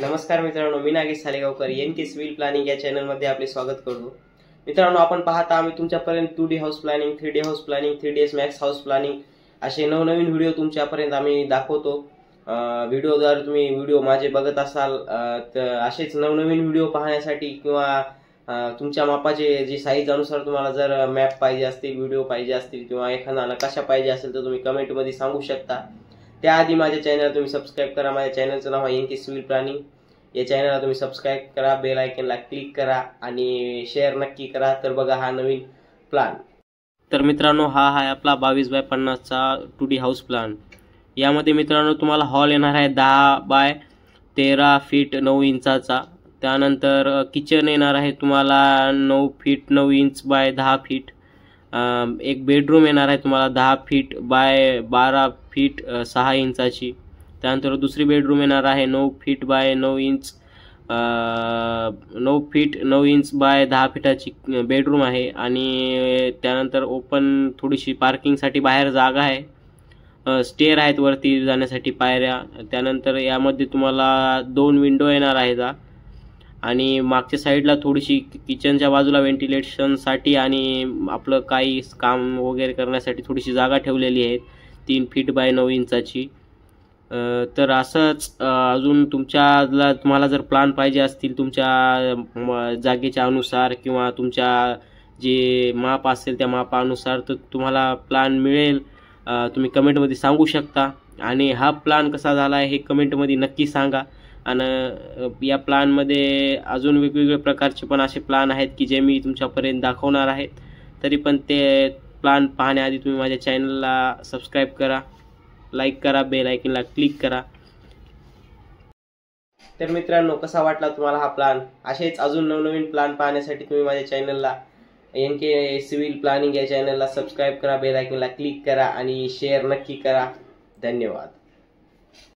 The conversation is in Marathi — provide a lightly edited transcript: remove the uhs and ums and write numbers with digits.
नमस्कार मित्रांनो, मी नागेश सालेगावकर एनके सिव्हिल प्लॅनिंग या चॅनलमध्ये आपले स्वागत करतो। मित्रांनो, आपण पाहता आम्ही तुमच्यापर्यंत 2D house planning, 3D house planning, 3ds max house planning असे नवनवीन व्हिडिओ तुमच्यापर्यंत आम्ही दाखवतो। व्हिडिओद्वारे तुम्ही व्हिडिओ माझे बघत असाल तर असेच नवनवीन व्हिडिओ पाहण्यासाठी किंवा तुमच्या मापाचे जे साईज अनुसार तुम्हाला जर मॅप पाहिजे असतील, व्हिडिओ पाहिजे असतील किंवा एखादा नकाशा पाहिजे असेल तर तुम्ही कमेंटमध्ये सांगू शकता। त्याआधी माझ्या चॅनल तुम्ही सबस्क्राइब करा। माझ्या चॅनलचं नाव आहे एनके सिव्हिल प्लॅनिंग। या चॅनलला तुम्ही सबस्क्राइब करा, बेल आयकॉनला क्लिक करा आणि शेअर नक्की करा। तर बघा हा नवीन प्लॅन। तर मित्रांनो, हा आहे आपला 22x50 चा 2D हाऊस प्लॅन। यामध्ये मित्रांनो तुम्हाला हॉल येणार आहे 10 बाय 13 फीट 9 इंचाचा। त्यानंतर किचन येणार आहे तुम्हाला 9 फीट 9 इंच बाय 10 फीट। एक बेडरूम येणार आहे तुम्हाला 10 फीट बाय 12 फीट 6 इंचाची। त्यानंतर दुसरी बेडरूम येणार आहे 9 feet by 9 inch 9 feet 9 inch by 10 फीटाची बेडरूम आहे। आणि त्यानंतर ओपन थोडीशी पार्किंगसाठी बाहेर जागा आहे। स्टेअर आहेत वरती जाण्यासाठी पायऱ्या। त्यानंतर यामध्ये तुम्हाला 2 विंडो येणार आहेत आणि मागच्या साईडला थोडीशी किचनच्या बाजूला व्हेंटिलेशनसाठी आणि आपलं काही काम वगैरे करण्यासाठी थोडीशी जागा ठेवलेली आहे 3 फीट बाय 9 इंचाची। तर असंच अजून तुम्हाला जर प्लॅन पाहिजे असतील तुमच्या जागेच्या अनुसार किंवा तुमच्या जे माप असेल त्या मापानुसार तर तुम्हाला प्लॅन मिळेल। तुम्ही कमेंटमध्ये सांगू शकता आणि हा प्लॅन कसा झाला आहे हे कमेंटमध्ये नक्की सांगा। आणि या प्लॅनमध्ये अजून वेगवेगळे प्रकारचे पण असे प्लॅन आहेत की जे मी तुमच्यापर्यंत दाखवणार आहेत। तरी पण ते प्लॅन पाहण्याआधी तुम्ही माझ्या चॅनलला सबस्क्राइब करा, लाईक करा, बेल आयकॉनला क्लिक करा। तर मित्रांनो, कसा वाटला तुम्हाला हा प्लॅन? असेच अजून नवनवीन प्लॅन पाहण्यासाठी तुम्ही माझ्या चॅनलला एनके सिव्हिल प्लॅनिंग या चॅनलला सबस्क्राइब करा, बेल आयकॉनला क्लिक करा आणि शेअर नक्की करा। धन्यवाद।